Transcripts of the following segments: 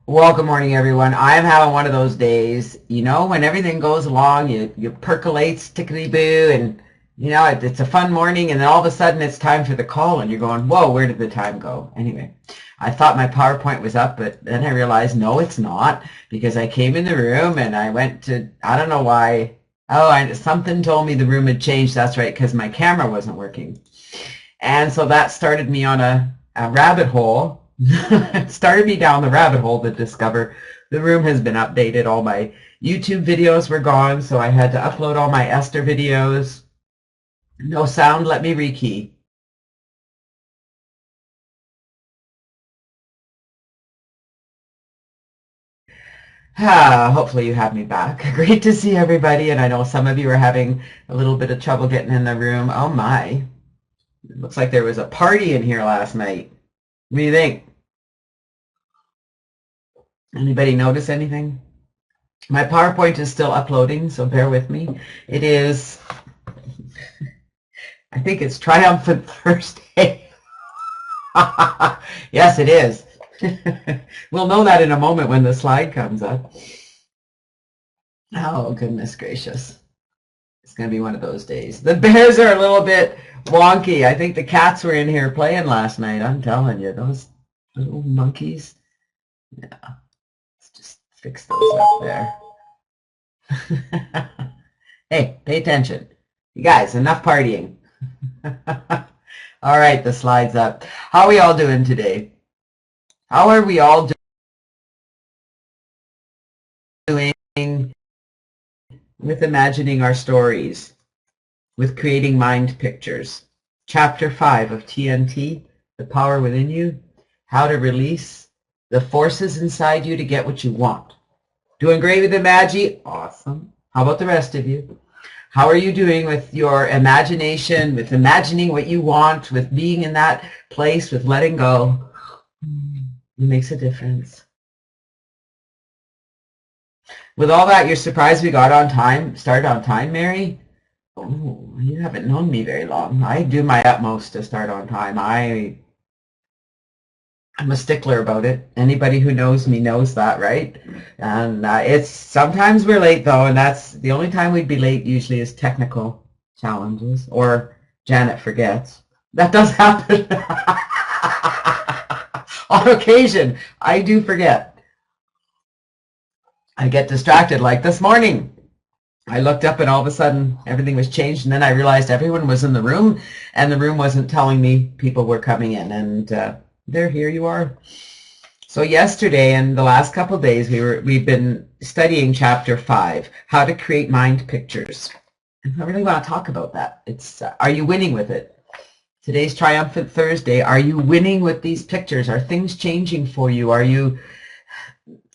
Well, good morning, everyone. I'm having one of those days, when everything goes along, you percolates tickety-boo, and, it's a fun morning, and then all of a sudden it's time for the call, and you're going, whoa, where did the time go? Anyway, I thought my PowerPoint was up, but then I realized, no, it's not, because I came in the room, and I went to, I don't know why, something told me the room had changed. That's right, because my camera wasn't working. And so that started me on a rabbit hole. It started me down the rabbit hole to discover the room has been updated. All my YouTube videos were gone, so I had to upload all my Esther videos. No sound, let me rekey. Hopefully you have me back. Great to see everybody, and I know some of you are having a little bit of trouble getting in the room. Oh my. It looks like there was a party in here last night. What do you think? Anybody notice anything? My PowerPoint is still uploading, so bear with me. It is, I think it's Triumphant Thursday. Yes, it is. We'll know that in a moment when the slide comes up. Oh, goodness gracious. It's going to be one of those days. The bears are a little bit wonky. I think the cats were in here playing last night. I'm telling you, those little monkeys. Yeah, let's just fix those up there. Hey, pay attention. You guys, enough partying. All right, the slide's up. How are we all doing today? How are we all doing with imagining our stories, with creating mind pictures? Chapter 5 of TNT, The Power Within You, how to release the forces inside you to get what you want. Doing great with Imagi? Awesome. How about the rest of you? How are you doing with your imagination, with imagining what you want, with being in that place, with letting go? It makes a difference. With all that, you're surprised we got on time, started on time, Mary? Oh, you haven't known me very long. I do my utmost to start on time. I'm a stickler about it. Anybody who knows me knows that, right? And it's sometimes we're late though, and that's the only time we'd be late usually is technical challenges or Janet forgets. That does happen. On occasion, I do forget. I get distracted like this morning. I looked up and all of a sudden everything was changed, and then I realized everyone was in the room and the room wasn't telling me people were coming in, and there, here you are. So yesterday and the last couple of days we've been studying chapter 5, how to create mind pictures. And I really want to talk about that. It's are you winning with it? Today's Triumphant Thursday. Are you winning with these pictures? Are things changing for you?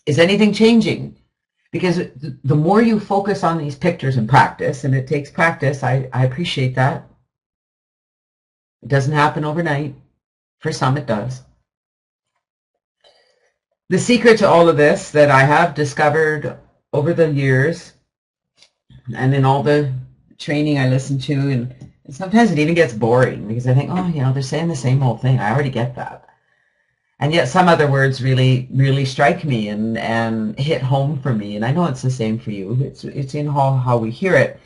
Is anything changing? Because the more you focus on these pictures and practice, and it takes practice, I appreciate that. It doesn't happen overnight. For some it does. The secret to all of this that I have discovered over the years and in all the training I listen to, and sometimes it even gets boring because I think, oh, they're saying the same old thing. I already get that. And yet some other words really, really strike me and hit home for me. And I know it's the same for you. It's in how we hear it.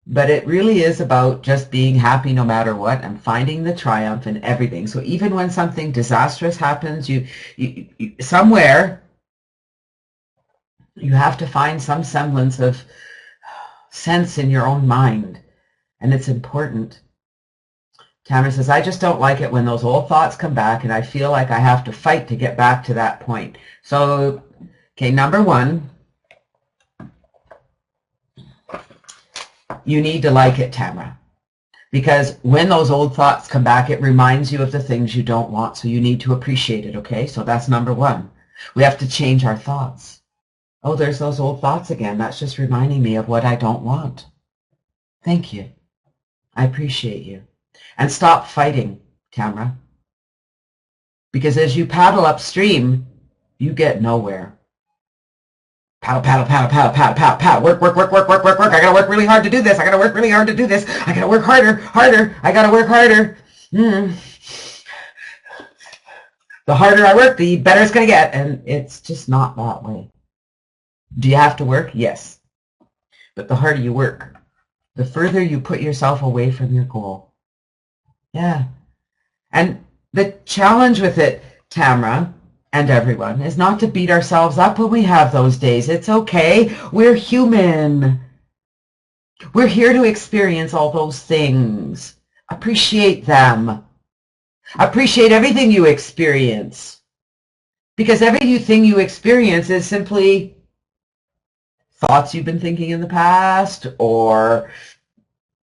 But it really is about just being happy no matter what and finding the triumph in everything. So even when something disastrous happens, you somewhere you have to find some semblance of sense in your own mind. And it's important. Tamara says, I just don't like it when those old thoughts come back and I feel like I have to fight to get back to that point. So, okay, number one, you need to like it, Tamara. Because when those old thoughts come back, it reminds you of the things you don't want. So you need to appreciate it, okay? So that's number one. We have to change our thoughts. Oh, there's those old thoughts again. That's just reminding me of what I don't want. Thank you. I appreciate you. And stop fighting, Tamara. Because as you paddle upstream, you get nowhere. Paddle, paddle, paddle, paddle, paddle, paddle, paddle. Work, work, work, work, work, work, work. I gotta work really hard to do this. I gotta work really hard to do this. I gotta work harder, harder. I gotta work harder. The harder I work, the better it's going to get. And it's just not that way. Do you have to work? Yes. But the harder you work, the further you put yourself away from your goal. Yeah. And the challenge with it, Tamara, and everyone, is not to beat ourselves up when we have those days. It's okay. We're human. We're here to experience all those things. Appreciate them. Appreciate everything you experience. Because everything you experience is simply thoughts you've been thinking in the past or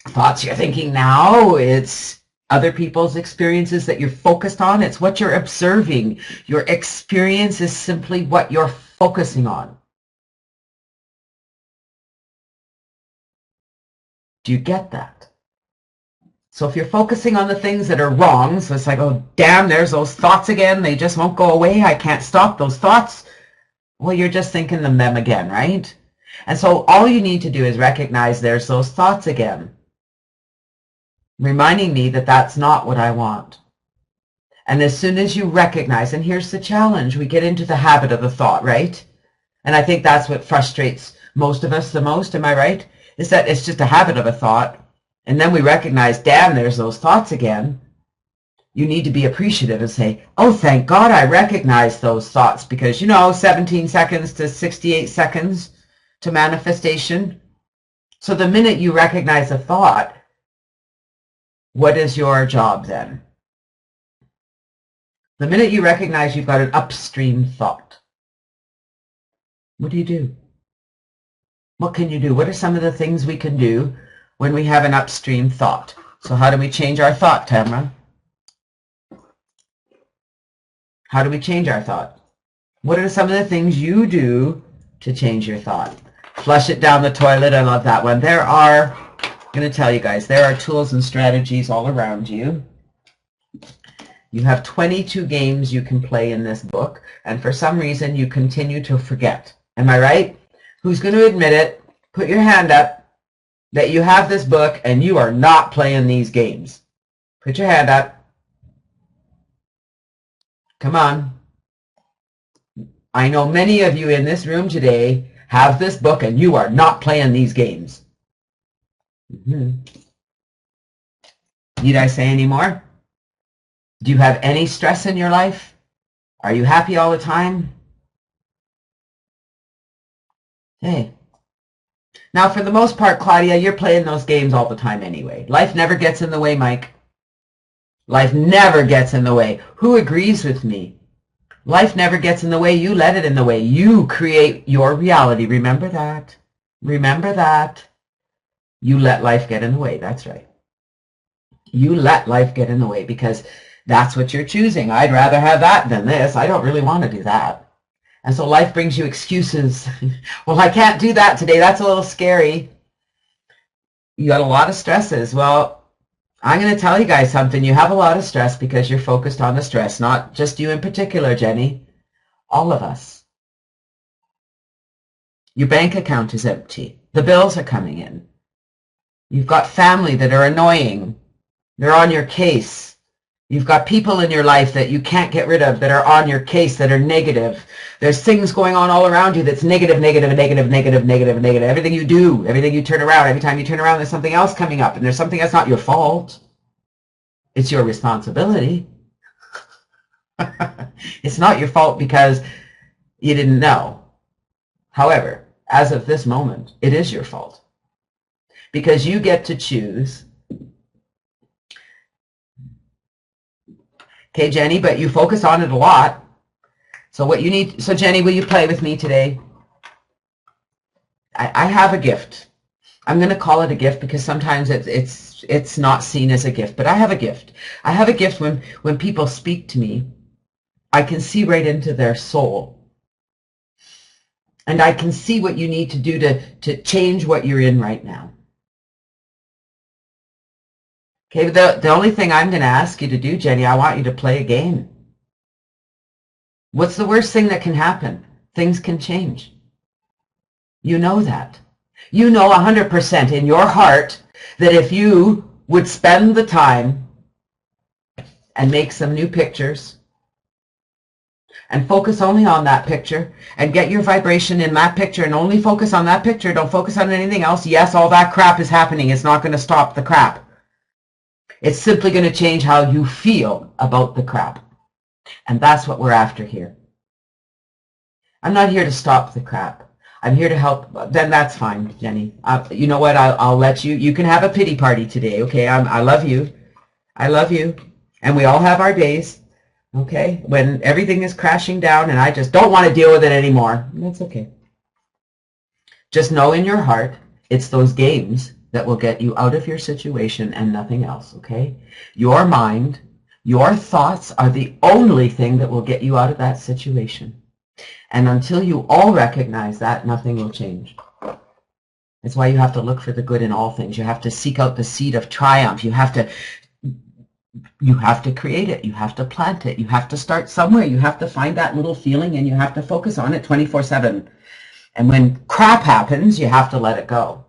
thoughts you're thinking now. It's other people's experiences that you're focused on. It's what you're observing. Your experience is simply what you're focusing on. Do you get that? So if you're focusing on the things that are wrong, so it's like, oh, damn, there's those thoughts again. They just won't go away. I can't stop those thoughts. Well, you're just thinking them again, right? And so all you need to do is recognize there's those thoughts again, reminding me that that's not what I want. And as soon as you recognize, and here's the challenge, we get into the habit of the thought, right? And I think that's what frustrates most of us the most, am I right? Is that it's just a habit of a thought. And then we recognize, damn, there's those thoughts again. You need to be appreciative and say, oh, thank God I recognize those thoughts, because, 17 seconds to 68 seconds to manifestation. So the minute you recognize a thought, what is your job then? The minute you recognize you've got an upstream thought, what do you do? What can you do? What are some of the things we can do when we have an upstream thought? So how do we change our thought, Tamara? How do we change our thought? What are some of the things you do to change your thought? Flush it down the toilet. I love that one. I'm going to tell you guys, there are tools and strategies all around you. You have 22 games you can play in this book, and for some reason you continue to forget. Am I right? Who's going to admit it? Put your hand up that you have this book and you are not playing these games. Put your hand up. Come on. I know many of you in this room today have this book and you are not playing these games. Need I say any more? Do you have any stress in your life? Are you happy all the time? Hey. Now, for the most part, Claudia, you're playing those games all the time anyway. Life never gets in the way, Mike. Life never gets in the way. Who agrees with me? Life never gets in the way. You let it in the way. You create your reality. Remember that. Remember that. You let life get in the way. That's right. You let life get in the way because that's what you're choosing. I'd rather have that than this. I don't really want to do that. And so life brings you excuses. Well, I can't do that today. That's a little scary. You got a lot of stresses. Well, I'm going to tell you guys something. You have a lot of stress because you're focused on the stress. Not just you in particular, Jenny. All of us. Your bank account is empty. The bills are coming in. You've got family that are annoying. They're on your case. You've got people in your life that you can't get rid of that are on your case, that are negative. There's things going on all around you that's negative, negative, negative, negative, negative, negative. Everything you do, everything you turn around, every time you turn around, there's something else coming up. And there's something that's not your fault. It's your responsibility. It's not your fault because you didn't know. However, as of this moment, it is your fault. Because you get to choose. Okay, Jenny, but you focus on it a lot. So what you need, so Jenny, will you play with me today? I have a gift. I'm going to call it a gift because sometimes it's not seen as a gift, but I have a gift. I have a gift when people speak to me, I can see right into their soul. And I can see what you need to do to change what you're in right now. Okay, the only thing I'm going to ask you to do, Jenny, I want you to play a game. What's the worst thing that can happen? Things can change. You know that. You know 100% in your heart that if you would spend the time and make some new pictures, and focus only on that picture and get your vibration in that picture and only focus on that picture. Don't focus on anything else. Yes, all that crap is happening. It's not going to stop the crap. It's simply going to change how you feel about the crap. And that's what we're after here. I'm not here to stop the crap. I'm here to help. Then that's fine, Jenny. You know what? I'll let you. You can have a pity party today, okay? I love you. I love you. And we all have our days, okay? When everything is crashing down and I just don't want to deal with it anymore. That's okay. Just know in your heart, it's those games that will get you out of your situation and nothing else, okay? Your mind, your thoughts are the only thing that will get you out of that situation. And until you all recognize that, nothing will change. That's why you have to look for the good in all things. You have to seek out the seed of triumph. You have to create it. You have to plant it. You have to start somewhere. You have to find that little feeling and you have to focus on it 24/7. And when crap happens, you have to let it go.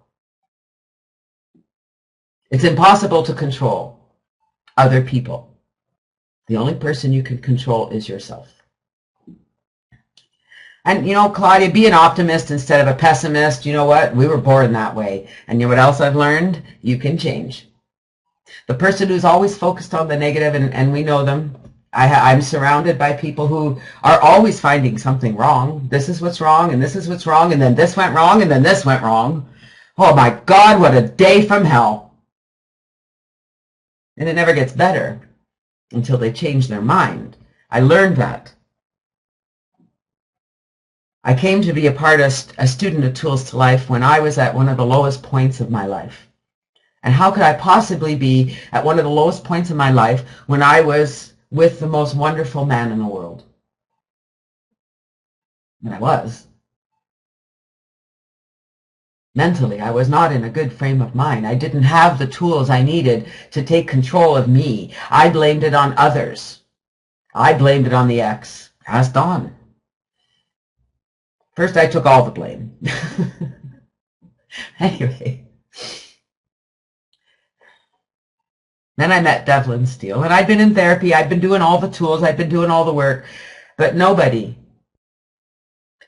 It's impossible to control other people. The only person you can control is yourself. And, you know, Claudia, be an optimist instead of a pessimist. You know what? We were born that way. And you know what else I've learned? You can change. The person who's always focused on the negative, and we know them, I'm surrounded by people who are always finding something wrong. This is what's wrong, and this is what's wrong, and then this went wrong, and then this went wrong. Oh my God, what a day from hell. And it never gets better until they change their mind. I learned that. I came to be a student of Tools to Life when I was at one of the lowest points of my life. And how could I possibly be at one of the lowest points of my life when I was with the most wonderful man in the world? And I was. Mentally, I was not in a good frame of mind. I didn't have the tools I needed to take control of me. I blamed it on others. I blamed it on the ex. Ask Dawn. First, I took all the blame. Anyway. Then I met Devlin Steele, and I'd been in therapy. I'd been doing all the tools. I'd been doing all the work. But nobody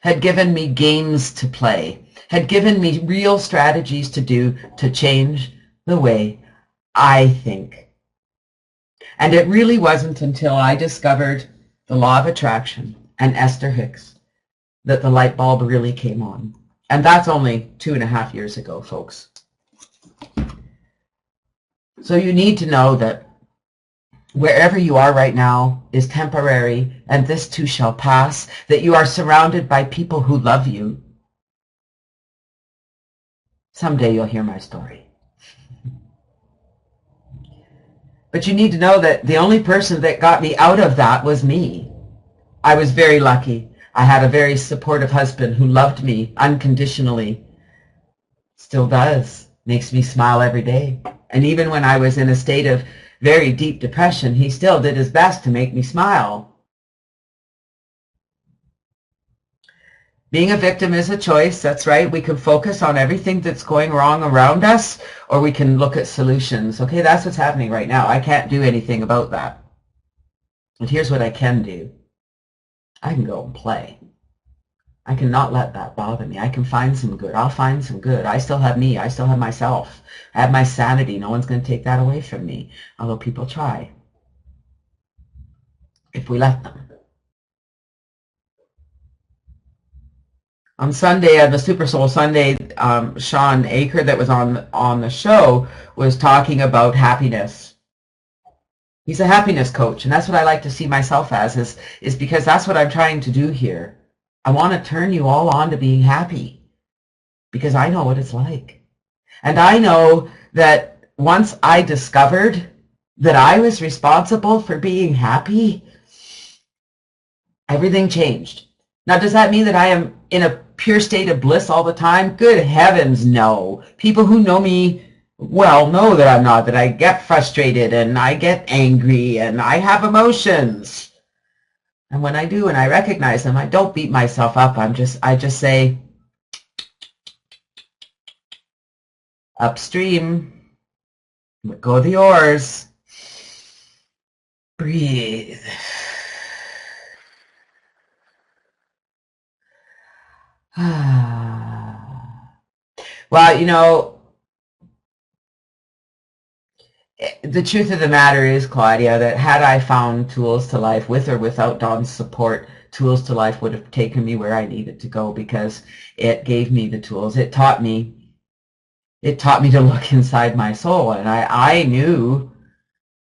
had given me games to play, had given me real strategies to do to change the way I think. And it really wasn't until I discovered the law of attraction and Esther Hicks that the light bulb really came on. And that's only 2.5 years ago, folks. So you need to know that wherever you are right now is temporary, and this too shall pass, that you are surrounded by people who love you. Someday you'll hear my story. But you need to know that the only person that got me out of that was me. I was very lucky. I had a very supportive husband who loved me unconditionally. Still does. Makes me smile every day. And even when I was in a state of very deep depression, he still did his best to make me smile. Being a victim is a choice. That's right. We can focus on everything that's going wrong around us, or we can look at solutions. Okay, that's what's happening right now. I can't do anything about that. But here's what I can do. I can go and play. I cannot let that bother me. I can find some good. I'll find some good. I still have me. I still have myself. I have my sanity. No one's going to take that away from me, although people try, if we let them. On Sunday, the Super Soul Sunday, Sean Aker, that was on the show, was talking about happiness. He's a happiness coach, and that's what I like to see myself as, is because that's what I'm trying to do here. I want to turn you all on to being happy, because I know what it's like. And I know that once I discovered that I was responsible for being happy, everything changed. Now, does that mean that I am in a pure state of bliss all the time? Good heavens, no. People who know me well know that I'm not, that I get frustrated and I get angry and I have emotions. And when I do and I recognize them, I don't beat myself up. I just say, upstream, let go of the oars, breathe. Well, you know, the truth of the matter is, Claudia, that had I found Tools to Life with or without Don's support, Tools to Life would have taken me where I needed to go, because it gave me the tools. It taught me to look inside my soul, and I knew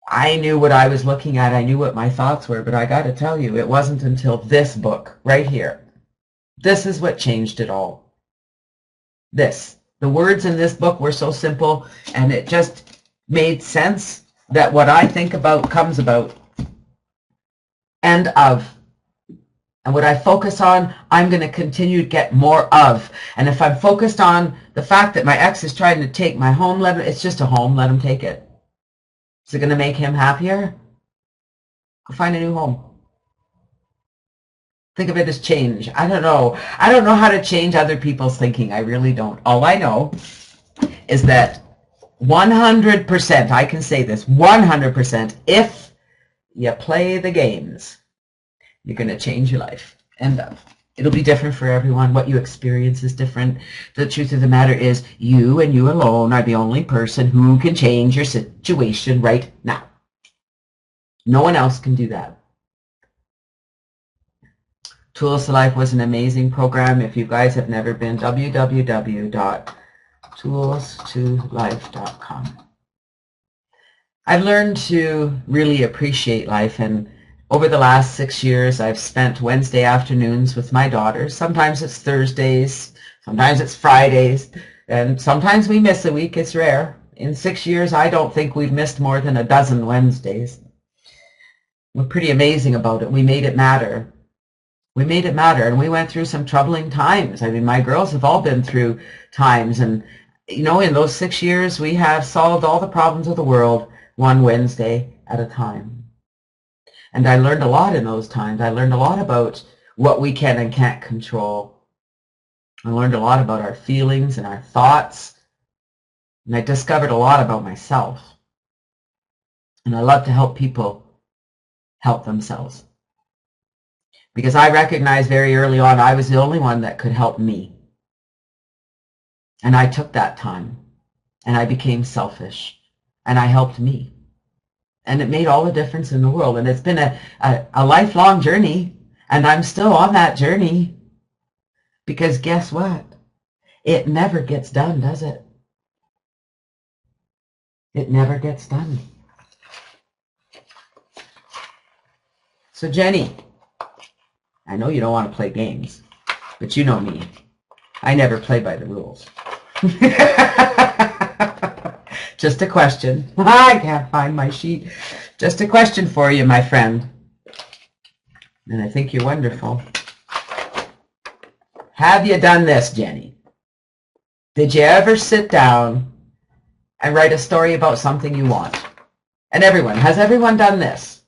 what I was looking at. I knew what my thoughts were, but I got to tell you, it wasn't until this book right here. This is what changed it all. The words in this book were so simple, and it just made sense that what I think about comes about, and of. And what I focus on, I'm going to continue to get more of. And if I'm focused on the fact that my ex is trying to take my home, it's just a home, let him take it. Is it going to make him happier? Go find a new home. Think of it as change. I don't know. I don't know how to change other people's thinking. I really don't. All I know is that 100%, I can say this, 100%, if you play the games, you're going to change your life. And it'll be different for everyone. What you experience is different. The truth of the matter is, you and you alone are the only person who can change your situation right now. No one else can do that. Tools to Life was an amazing program. If you guys have never been, www.toolstolife.com. I've learned to really appreciate life, and over the last 6 years, I've spent Wednesday afternoons with my daughters. Sometimes it's Thursdays, sometimes it's Fridays, and sometimes we miss a week. It's rare. In 6 years, I don't think we've missed more than a dozen Wednesdays. We're pretty amazing about it. We made it matter. We made it matter, and we went through some troubling times. I mean, my girls have all been through times, and you know, in those 6 years, we have solved all the problems of the world one Wednesday at a time. And I learned a lot in those times. I learned a lot about what we can and can't control. I learned a lot about our feelings and our thoughts, and I discovered a lot about myself. And I love to help people help themselves, because I recognized very early on I was the only one that could help me. And I took that time, and I became selfish, and I helped me. And it made all the difference in the world. And it's been a lifelong journey, and I'm still on that journey, because guess what? It never gets done, does it? It never gets done. So Jenny, I know you don't want to play games, but you know me. I never play by the rules. Just a question. I can't find my sheet. Just a question for you, my friend. And I think you're wonderful. Have you done this, Jenny? Did you ever sit down and write a story about something you want? And has everyone done this?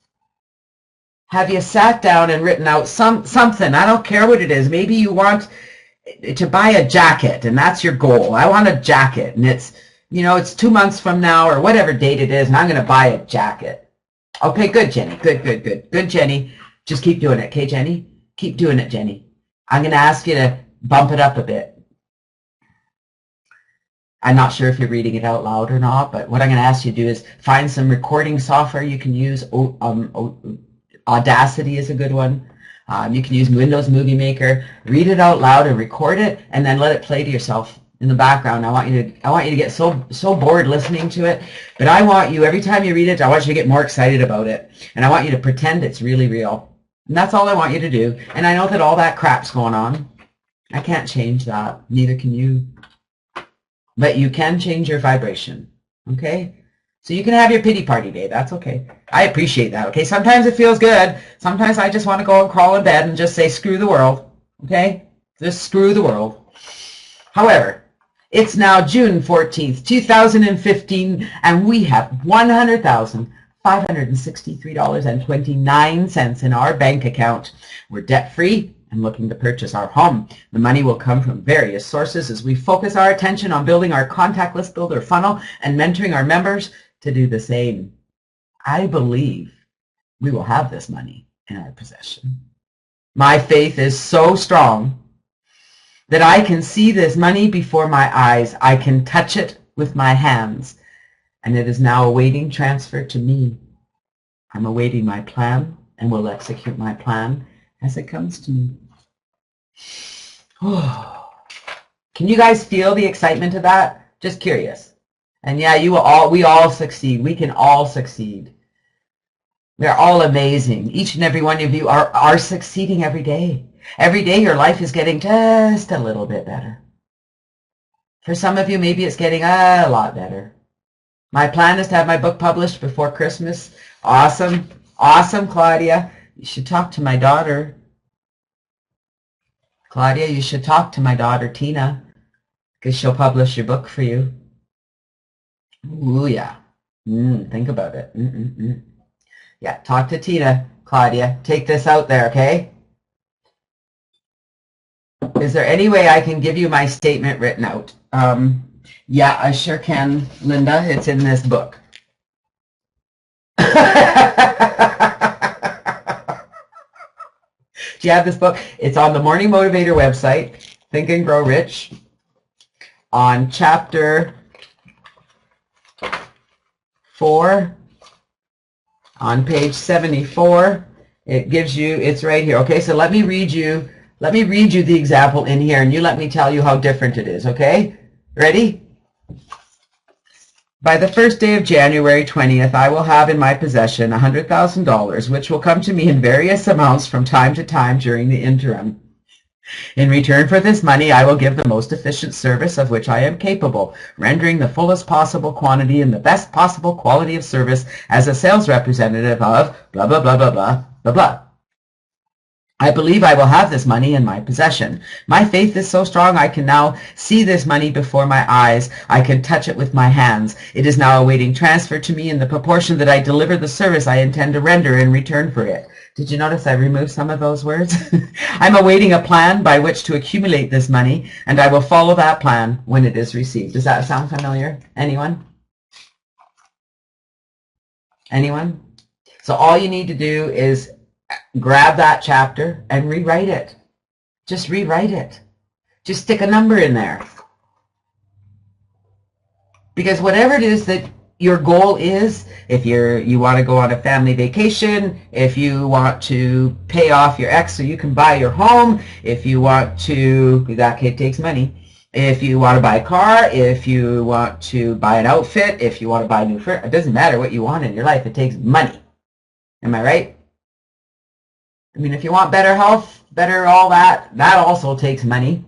Have you sat down and written out something? I don't care what it is. Maybe you want to buy a jacket, and that's your goal. I want a jacket, and it's 2 months from now, or whatever date it is, and I'm going to buy a jacket. Okay, good, Jenny. Good, Jenny. Just keep doing it, okay, Jenny? Keep doing it, Jenny. I'm going to ask you to bump it up a bit. I'm not sure if you're reading it out loud or not, but what I'm going to ask you to do is find some recording software you can use. Audacity is a good one. You can use Windows Movie Maker. Read it out loud and record it, and then let it play to yourself in the background. I want you to get so bored listening to it, but I want you, every time you read it, I want you to get more excited about it, and I want you to pretend it's really real. And that's all I want you to do. And I know that all that crap's going on. I can't change that. Neither can you. But you can change your vibration. Okay? So you can have your pity party day. That's okay. I appreciate that. Okay? Sometimes it feels good. Sometimes I just want to go and crawl in bed and just say, screw the world. Okay? Just screw the world. However, it's now June 14th, 2015, and we have $100,563.29 in our bank account. We're debt-free and looking to purchase our home. The money will come from various sources as we focus our attention on building our contact list builder funnel and mentoring our members to do the same. I believe we will have this money in our possession. My faith is so strong that I can see this money before my eyes. I can touch it with my hands, and it is now awaiting transfer to me. I'm awaiting my plan and will execute my plan as it comes to me. Can you guys feel the excitement of that? Just curious. And yeah, we all succeed. We can all succeed. They're all amazing. Each and every one of you are succeeding every day. Every day your life is getting just a little bit better. For some of you, maybe it's getting a lot better. My plan is to have my book published before Christmas. Awesome. Awesome, Claudia. You should talk to my daughter. Claudia, you should talk to my daughter, Tina, because she'll publish your book for you. Ooh, yeah. Think about it. Yeah, talk to Tina, Claudia. Take this out there, okay? Is there any way I can give you my statement written out? Yeah, I sure can, Linda. It's in this book. Do you have this book? It's on the Morning Motivator website, Think and Grow Rich, on chapter 4, on page 74. It gives you, it's right here. Okay, so let me read you the example in here, and you let me tell you how different it is, okay? Ready? By the first day of January 20th, I will have in my possession $100,000, which will come to me in various amounts from time to time during the interim. In return for this money, I will give the most efficient service of which I am capable, rendering the fullest possible quantity and the best possible quality of service as a sales representative of blah, blah, blah, blah, blah, blah, blah. I believe I will have this money in my possession. My faith is so strong I can now see this money before my eyes. I can touch it with my hands. It is now awaiting transfer to me in the proportion that I deliver the service I intend to render in return for it. Did you notice I removed some of those words? I'm awaiting a plan by which to accumulate this money, and I will follow that plan when it is received. Does that sound familiar? Anyone? Anyone? So all you need to do is grab that chapter and rewrite it. Just rewrite it. Just stick a number in there. Because whatever it is that your goal is, if you want to go on a family vacation, if you want to pay off your ex so you can buy your home, if you want to, that kid takes money, if you want to buy a car, if you want to buy an outfit, if you want to buy new furniture, it doesn't matter what you want in your life, it takes money. Am I right? I mean, if you want better health, better all that, that also takes money,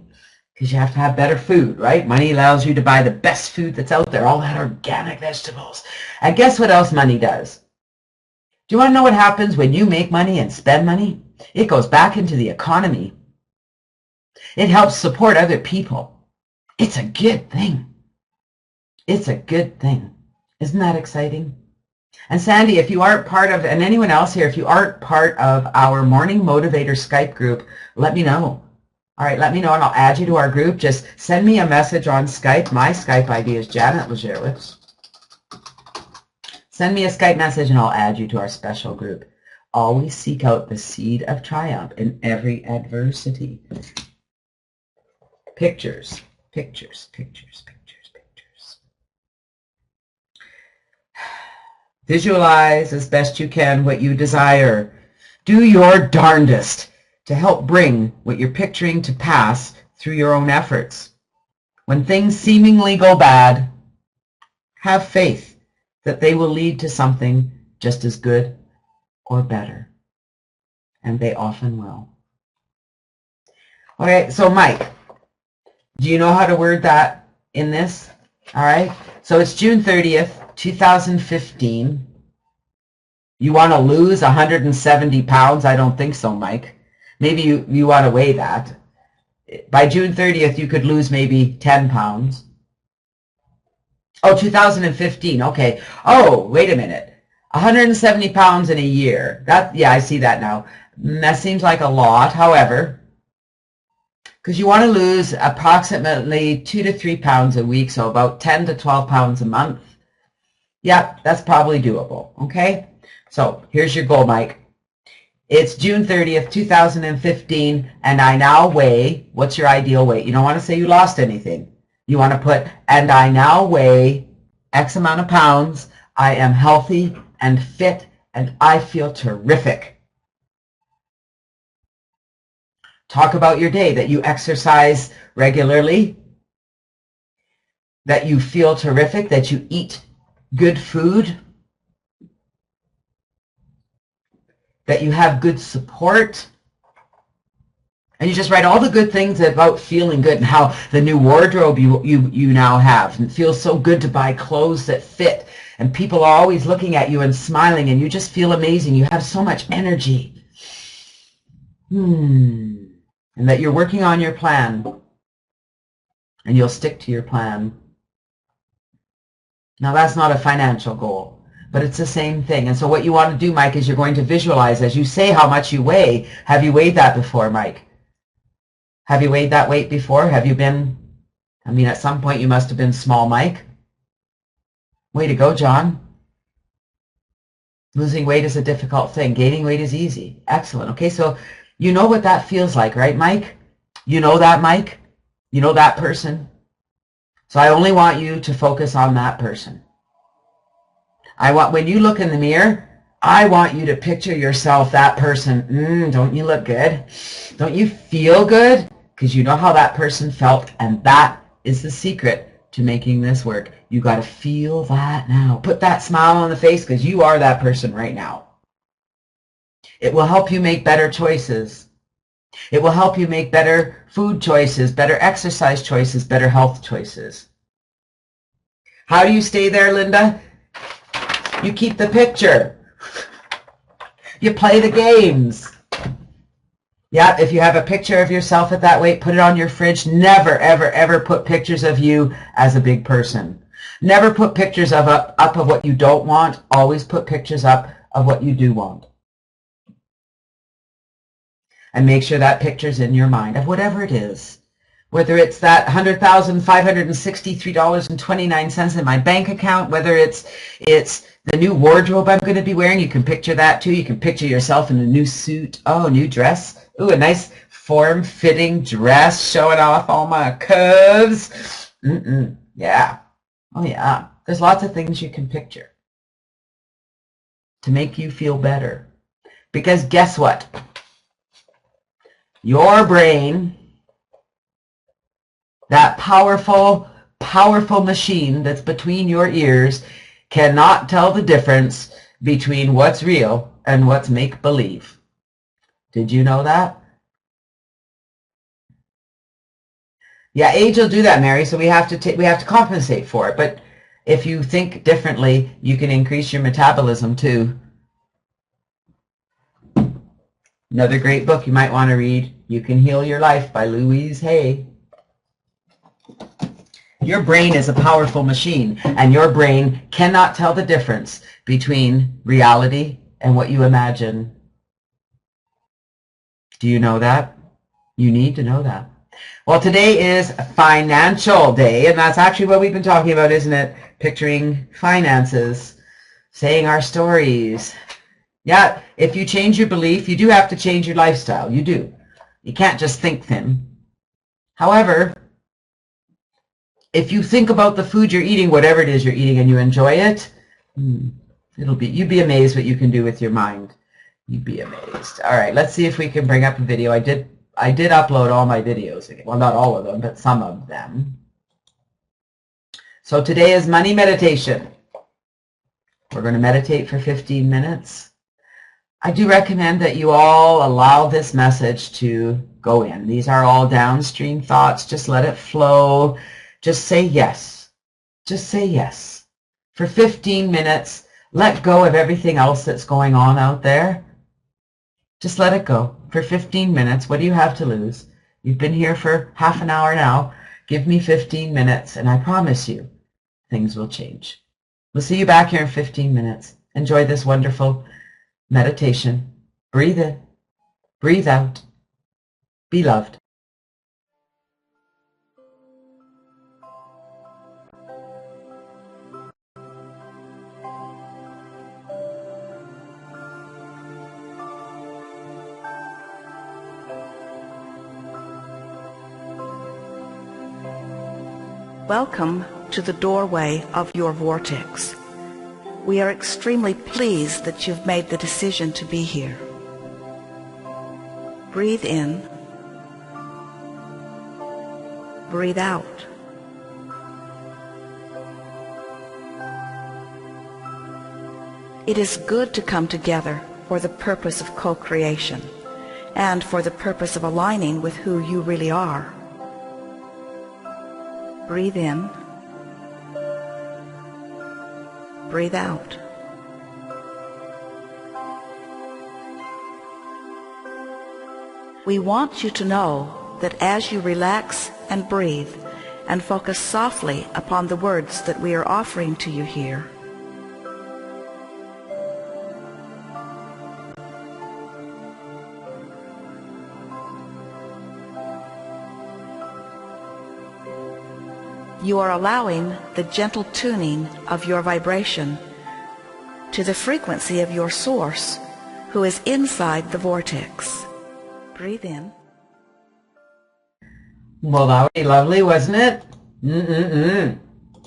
because you have to have better food, right? Money allows you to buy the best food that's out there, all that organic vegetables. And guess what else money does? Do you want to know what happens when you make money and spend money? It goes back into the economy. It helps support other people. It's a good thing. It's a good thing. Isn't that exciting? And Sandy, if you aren't part of, and anyone else here, if you aren't part of our Morning Motivator Skype group, let me know. All right, let me know and I'll add you to our group. Just send me a message on Skype. My Skype ID is Janet Legere. Send me a Skype message and I'll add you to our special group. Always seek out the seed of triumph in every adversity. Pictures, pictures, pictures, pictures, pictures. Visualize as best you can what you desire. Do your darndest to help bring what you're picturing to pass through your own efforts. When things seemingly go bad, have faith that they will lead to something just as good or better. And they often will. Okay, so Mike, do you know how to word that in this? All right, so it's June 30th, 2015. You want to lose 170 pounds? I don't think so, Mike. Maybe you want to weigh that. By June 30th, you could lose maybe 10 pounds. Oh, 2015. Okay. Oh, wait a minute. 170 pounds in a year. Yeah, I see that now. That seems like a lot. However, because you want to lose approximately 2 to 3 pounds a week, so about 10 to 12 pounds a month. Yeah, that's probably doable. Okay. So here's your goal, Mike. It's June 30th, 2015, and I now weigh, what's your ideal weight? You don't want to say you lost anything. You want to put, and I now weigh X amount of pounds. I am healthy and fit, and I feel terrific. Talk about your day, that you exercise regularly, that you feel terrific, that you eat good food, that you have good support. And you just write all the good things about feeling good and how the new wardrobe you now have. And it feels so good to buy clothes that fit. And people are always looking at you and smiling, and you just feel amazing. You have so much energy. And that you're working on your plan. And you'll stick to your plan. Now, that's not a financial goal, but it's the same thing. And so what you want to do, Mike, is you're going to visualize as you say how much you weigh. Have you weighed that before, Mike? Have you weighed that weight before? Have you been, I mean, at some point you must have been small, Mike. Way to go, John. Losing weight is a difficult thing. Gaining weight is easy. Excellent. Okay, so you know what that feels like, right, Mike? You know that, Mike? You know that person? So I only want you to focus on that person. When you look in the mirror, I want you to picture yourself that person. Don't you look good? Don't you feel good? Because you know how that person felt, and that is the secret to making this work. You got to feel that now. Put that smile on the face, because you are that person right now. It will help you make better choices. It will help you make better food choices, better exercise choices, better health choices. How do you stay there, Linda? You keep the picture. You play the games. Yeah, if you have a picture of yourself at that weight, put it on your fridge. Never, ever, ever put pictures of you as a big person. Never put pictures of up of what you don't want. Always put pictures up of what you do want. And make sure that picture's in your mind of whatever it is. Whether it's that $100,563.29 in my bank account, whether it's the new wardrobe I'm going to be wearing, you can picture that too. You can picture yourself in a new suit. Oh, new dress. Ooh, a nice form-fitting dress showing off all my curves. Yeah. Oh, yeah. There's lots of things you can picture to make you feel better. Because guess what? Your brain, that powerful, powerful machine that's between your ears, cannot tell the difference between what's real and what's make-believe. Did you know that? Yeah, age will do that, Mary, so we have to compensate for it. But if you think differently, you can increase your metabolism too. Another great book you might want to read, You Can Heal Your Life by Louise Hay. Your brain is a powerful machine, and your brain cannot tell the difference between reality and what you imagine. Do you know that? You need to know that. Well, today is Financial Day, and that's actually what we've been talking about, isn't it? Picturing finances, saying our stories. Yeah, if you change your belief, you do have to change your lifestyle. You do. You can't just think thin. However, if you think about the food you're eating, whatever it is you're eating, and you enjoy it, you'd be amazed what you can do with your mind. You'd be amazed. All right, let's see if we can bring up a video. I did upload all my videos again. Well, not all of them, but some of them. So today is money meditation. We're going to meditate for 15 minutes. I do recommend that you all allow this message to go in. These are all downstream thoughts. Just let it flow. Just say yes. Just say yes. For 15 minutes, let go of everything else that's going on out there. Just let it go. For 15 minutes, what do you have to lose? You've been here for half an hour now. Give me 15 minutes, and I promise you, things will change. We'll see you back here in 15 minutes. Enjoy this wonderful meditation. Breathe in. Breathe out. Be loved. Welcome to the doorway of your vortex. We are extremely pleased that you've made the decision to be here. Breathe in. Breathe out. It is good to come together for the purpose of co-creation and for the purpose of aligning with who you really are. Breathe in. Breathe out. We want you to know that as you relax and breathe and focus softly upon the words that we are offering to you here, you are allowing the gentle tuning of your vibration to the frequency of your source, who is inside the vortex. Breathe in. Well, that was lovely, wasn't it?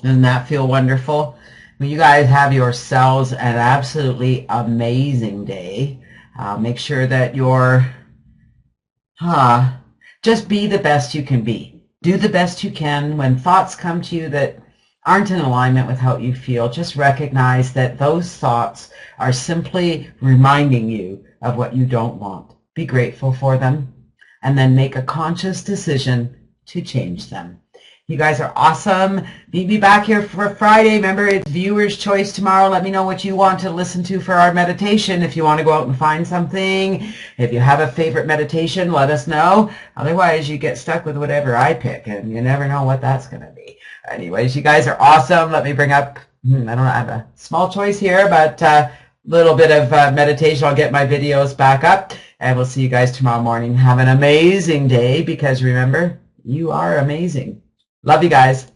Doesn't that feel wonderful? Well, you guys have yourselves an absolutely amazing day. Make sure that you're, just be the best you can be. Do the best you can. When thoughts come to you that aren't in alignment with how you feel, just recognize that those thoughts are simply reminding you of what you don't want. Be grateful for them, and then make a conscious decision to change them. You guys are awesome. Meet me back here for Friday. Remember, it's viewer's choice tomorrow. Let me know what you want to listen to for our meditation. If you want to go out and find something, if you have a favorite meditation, let us know. Otherwise, you get stuck with whatever I pick, and you never know what that's going to be. Anyways, you guys are awesome. Let me bring up, I don't know, I have a small choice here, but a little bit of meditation. I'll get my videos back up, and we'll see you guys tomorrow morning. Have an amazing day, because remember, you are amazing. Love you guys.